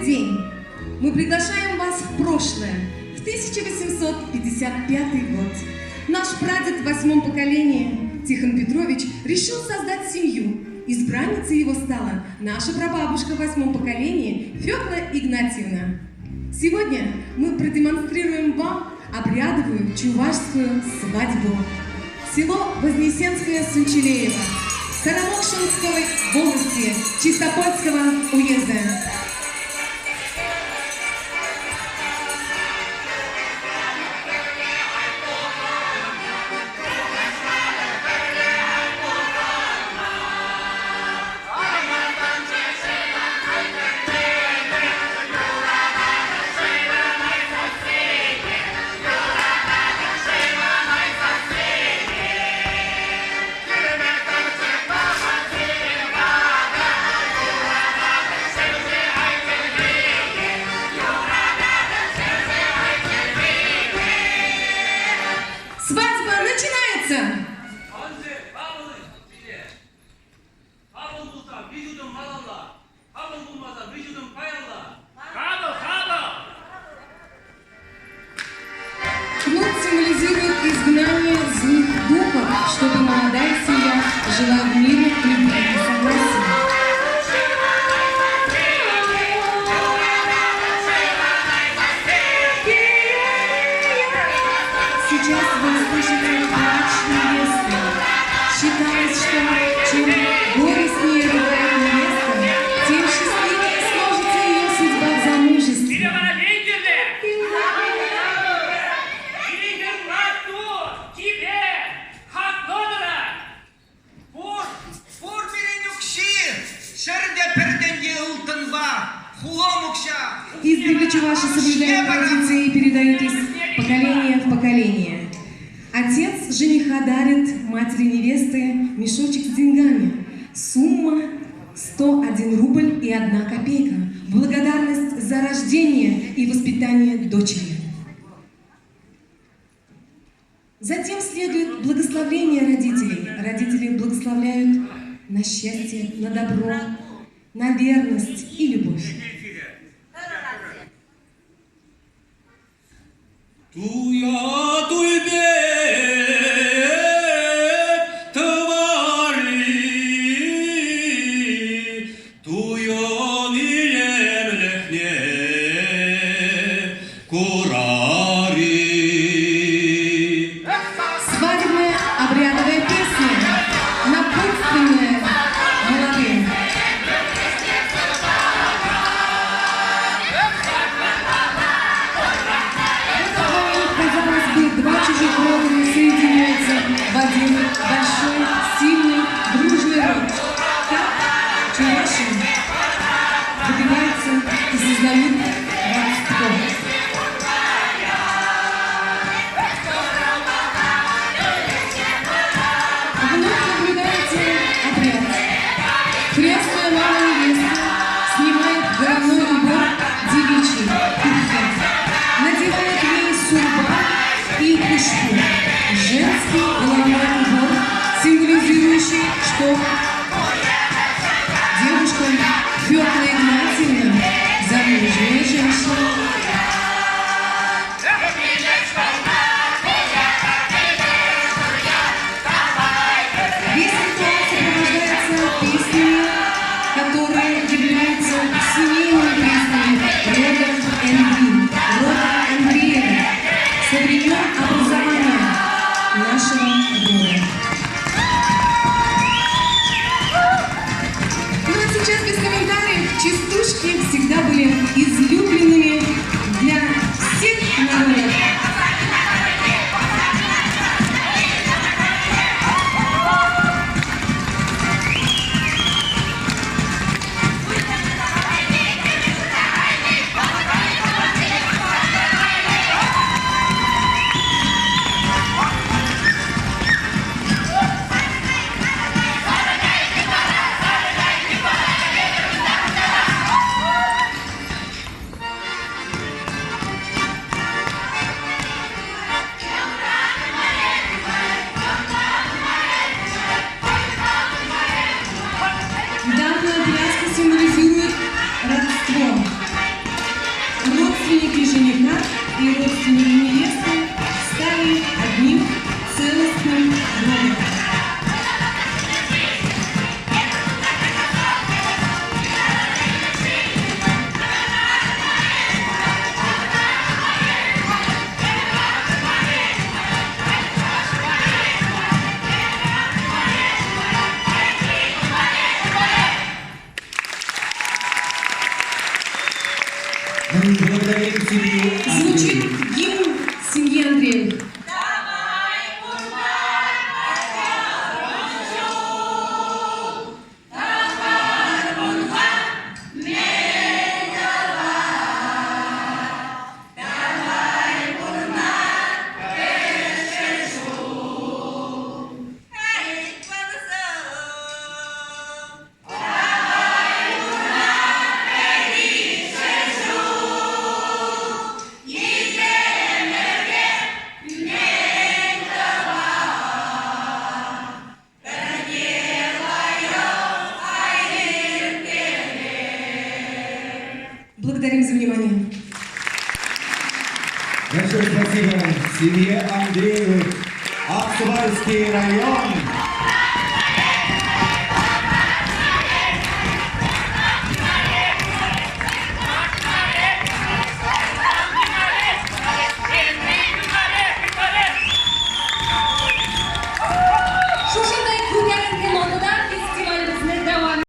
день мы приглашаем вас в прошлое, в 1855 год. Наш прадед в 8-м поколении, Тихон Петрович, решил создать семью. Избранницей его стала наша прабабушка в 8-м поколении Фёкла Игнатьевна. Сегодня мы продемонстрируем вам обрядовую чувашскую свадьбу. Село Вознесенское Сунчелеево, Сарамокшинской волости Чистопольского уезда. Кнут символизирует изгнание злых духов, чтобы молодая семья жила в мире, любви и согласии. Сейчас вы слышите плач невесты. Считалось, что чем горестнее рыдает невеста, тем счастливее сложится ее судьба в замужестве. Издревле чуваши соблюдают традиции и передают из поколения в поколение. Отец жениха дарит матери невесты мешочек с деньгами. Сумма 101 рубль и 1 копейка. В благодарность за рождение и воспитание дочери. Затем следует благословение родителей. Родители благословляют на счастье, на добро, на верность и любовь. Свадебная обрядовая песня, напутственная молодым. Казалось бы, два чужих рода соединяются в один большой, сильный, дружный род. Так чуваши добиваются и создают родство. Вновь наблюдаете обряд. Крестная мама невесты снимает головной убор девичий, надевает ей сурба и пушку. Женский головной убор семью Звучит Андреевых. гимн семьи Андреевых. Благодарим за внимание. Большое спасибо семье Андреевых, Актубальский район.